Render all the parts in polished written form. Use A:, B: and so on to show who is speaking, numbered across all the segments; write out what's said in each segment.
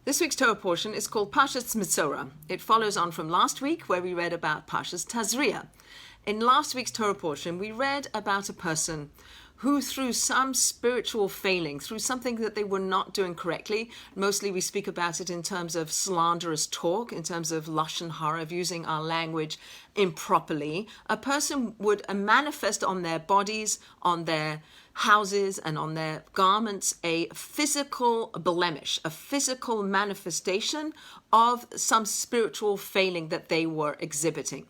A: This week's Torah portion is called Parshas Metzora. It follows on from last week where we read about Parshas Tazria. In last week's Torah portion, we read about a person who through some spiritual failing, through something that they were not doing correctly, mostly we speak about it in terms of slanderous talk, in terms of lashon hara, of using our language improperly, a person would manifest on their bodies, on their houses and on their garments a physical blemish, a physical manifestation of some spiritual failing that they were exhibiting.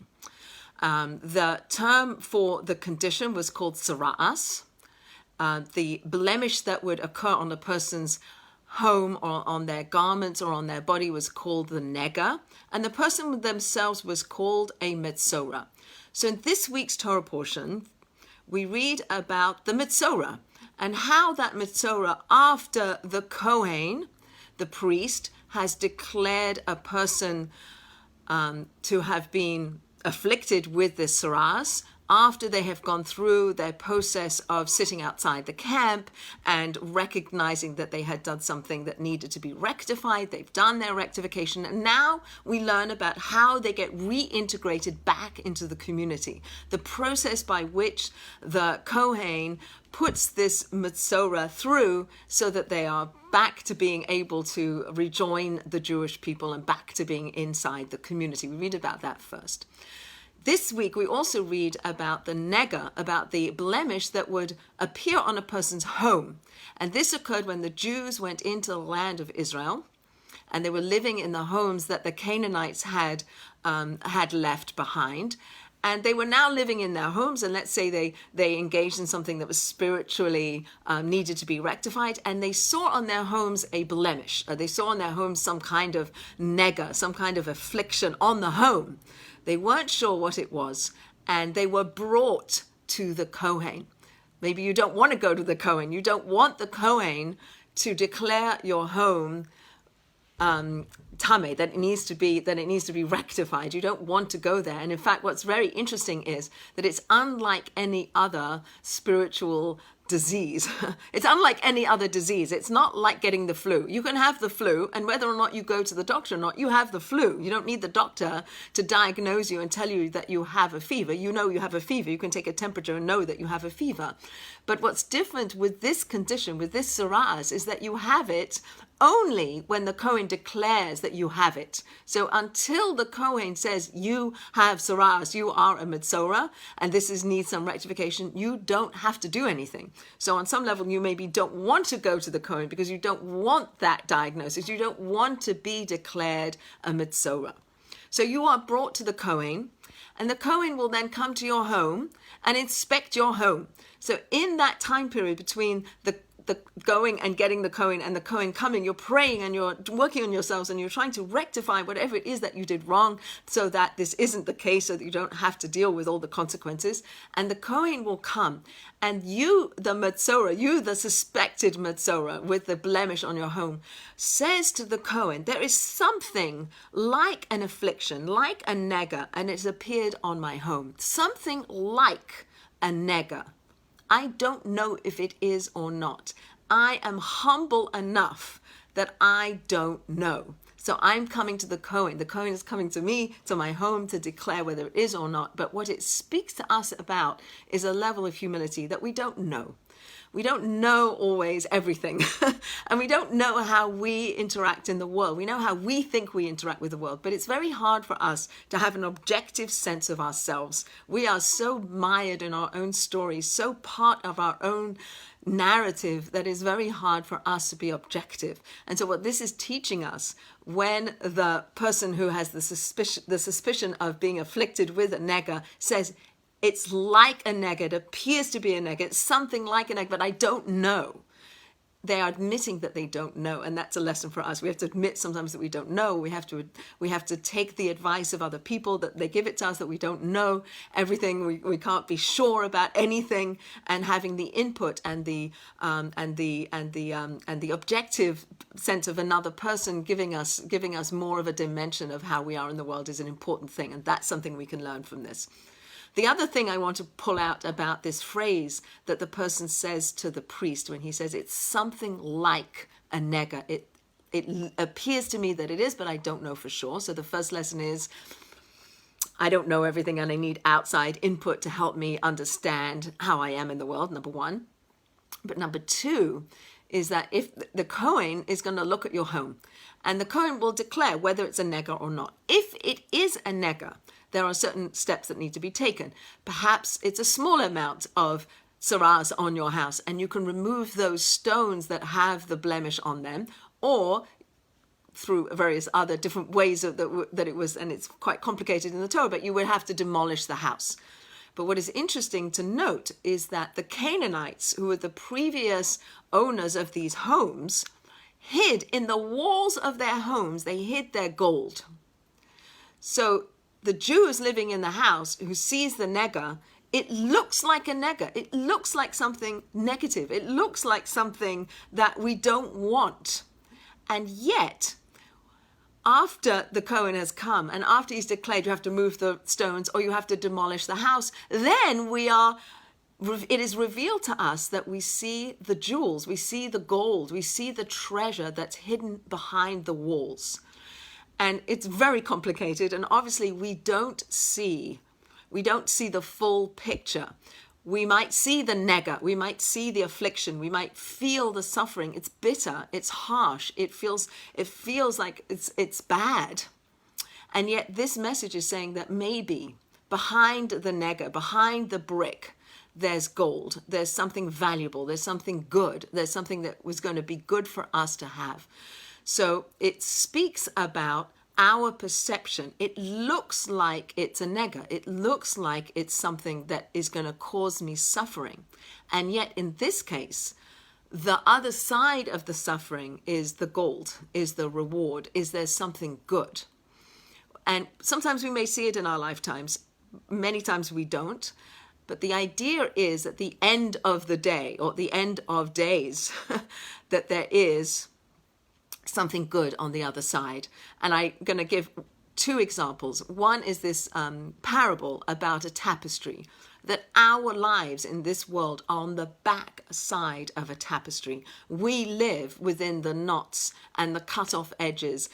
A: The term for the condition was called sara'as. The blemish that would occur on a person's home or on their garments or on their body was called the nega, and the person themselves was called a Metzora. So in this week's Torah portion, we read about the Metzora and how that Metzora, after the Kohen, the priest, has declared a person to have been afflicted with this saras, after they have gone through their process of sitting outside the camp and recognizing that they had done something that needed to be rectified, they've done their rectification, and now we learn about how they get reintegrated back into the community. The process by which the Kohen puts this Metzora through so that they are back to being able to rejoin the Jewish people and back to being inside the community. We read about that first. This week, we also read about the nega, about the blemish that would appear on a person's home. And this occurred when the Jews went into the land of Israel, and they were living in the homes that the Canaanites had left behind. And they were now living in their homes, and let's say they engaged in something that was spiritually needed to be rectified, and they saw on their homes a blemish. They saw on their homes some kind of nega, some kind of affliction on the home. They weren't sure what it was, and they were brought to the Kohen. Maybe you don't want to go to the Kohen. You don't want the Kohen to declare your home tameh, that it needs to be rectified. You don't want to go there. And in fact, what's very interesting is that it's unlike any other spiritual disease. It's unlike any other disease. It's not like getting the flu. You can have the flu, and whether or not you go to the doctor or not, you have the flu. You don't need the doctor to diagnose you and tell you that you have a fever. You know you have a fever. You can take a temperature and know that you have a fever. But what's different with this condition, with this saras, is that you have it only when the Kohen declares that you have it. So until the Kohen says you have saras, you are a Metzora, and this needs some rectification, you don't have to do anything. So on some level, you maybe don't want to go to the Kohen because you don't want that diagnosis. You don't want to be declared a Metzora. So you are brought to the Kohen, and the Kohen will then come to your home and inspect your home. So in that time period between the going and getting the Kohen and the Kohen coming, you're praying and you're working on yourselves and you're trying to rectify whatever it is that you did wrong so that this isn't the case, so that you don't have to deal with all the consequences. And the Kohen will come, and you, the Metzora, you, the suspected Metzora with the blemish on your home, says to the Kohen, there is something like an affliction, like a nega, and it's appeared on my home. Something like a nega. I don't know if it is or not. I am humble enough that I don't know. So I'm coming to the Kohen. The Kohen is coming to me, to my home, to declare whether it is or not. But what it speaks to us about is a level of humility that we don't know. We don't know always everything. And we don't know how we interact in the world. We know how we think we interact with the world, but it's very hard for us to have an objective sense of ourselves. We are so mired in our own stories, so part of our own narrative, that is very hard for us to be objective. And so what this is teaching us, when the person who has the suspicion of being afflicted with a nega says, it's like a nega, it appears to be a nega, it's something like a nega, but I don't know. They are admitting that they don't know, and that's a lesson for us. We have to admit sometimes that we don't know. We have to take the advice of other people, that they give it to us, that we don't know everything. We can't be sure about anything, and having the input and the objective sense of another person giving us more of a dimension of how we are in the world is an important thing, and that's something we can learn from this. The other thing I want to pull out about this phrase that the person says to the priest when he says it's something like a nega, appears to me that it is, but I don't know for sure. So the first lesson is, I don't know everything and I need outside input to help me understand how I am in the world, number one. But number two is that if the Kohen is going to look at your home, and the Kohen will declare whether it's a nega or not. If it is a nega, there are certain steps that need to be taken. Perhaps it's a small amount of saras on your house, and you can remove those stones that have the blemish on them, or through various other different ways that it was, and it's quite complicated in the Torah, but you would have to demolish the house. But what is interesting to note is that the Canaanites, who were the previous owners of these homes, hid in the walls of their homes, they hid their gold. So the Jews living in the house who sees the nega, it looks like a nega. It looks like something negative. It looks like something that we don't want. And yet, after the Kohen has come and after he's declared you have to move the stones or you have to demolish the house, then it is revealed to us that we see the jewels, we see the gold, we see the treasure that's hidden behind the walls. And it's very complicated, and obviously we don't see the full picture. We might see the nega, we might see the affliction, we might feel the suffering. It's bitter, it's harsh, it feels like it's bad. And yet this message is saying that maybe behind the nega, behind the brick, there's gold, there's something valuable, there's something good, there's something that was going to be good for us to have. So it speaks about our perception. It looks like it's a nega. It looks like it's something that is going to cause me suffering. And yet in this case, the other side of the suffering is the gold, is the reward, is there something good. And sometimes we may see it in our lifetimes. Many times we don't. But the idea is at the end of the day, or the end of days, that there is something good on the other side. And I'm going to give two examples. One is this parable about a tapestry, that our lives in this world are on the back side of a tapestry. We live within the knots and the cut off ends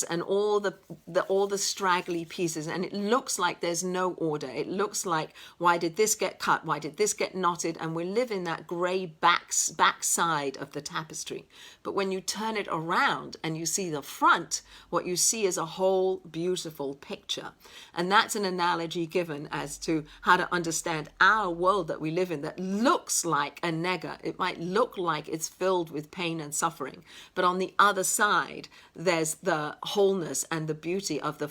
A: and all the straggly pieces, and it looks like there's no order. It looks like, why did this get cut? Why did this get knotted? And we live in that gray backside of the tapestry. But when you turn it around and you see the front, what you see is a whole beautiful picture. And that's an analogy given as to how to understand our world that we live in, that looks like a nega. It might look like it's filled with pain and suffering, but on the other side there's the wholeness and the beauty of the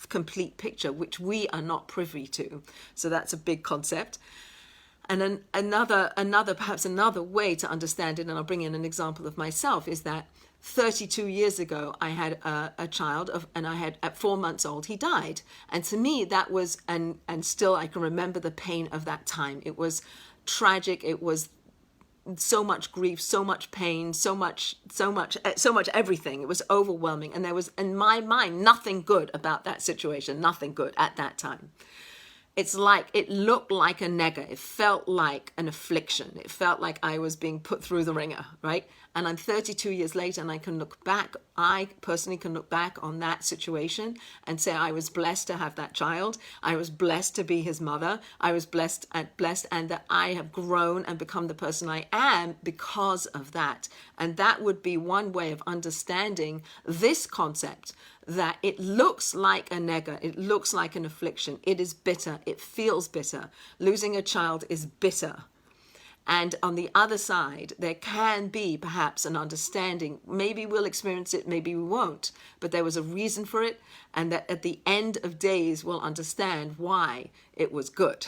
A: complete picture, which we are not privy to. So that's a big concept. And then another way to understand it, and I'll bring in an example of myself, is that 32 years ago, I had a child, and I had, at 4 months old, he died. And to me, that was, and still I can remember the pain of that time. It was tragic. It was so much grief, so much pain, so much everything. It was overwhelming. And there was, in my mind, nothing good about that situation, nothing good at that time. It's like, it looked like a nega. It felt like an affliction. It felt like I was being put through the ringer, right? And I'm 32 years later, and I personally can look back on that situation and say I was blessed to have that child. I was blessed to be his mother. I was blessed, and that I have grown and become the person I am because of that. And that would be one way of understanding this concept, that it looks like a nega, it looks like an affliction, it is bitter, it feels bitter. Losing a child is bitter. And on the other side, there can be perhaps an understanding. Maybe we'll experience it, maybe we won't. But there was a reason for it, and that at the end of days, we'll understand why it was good.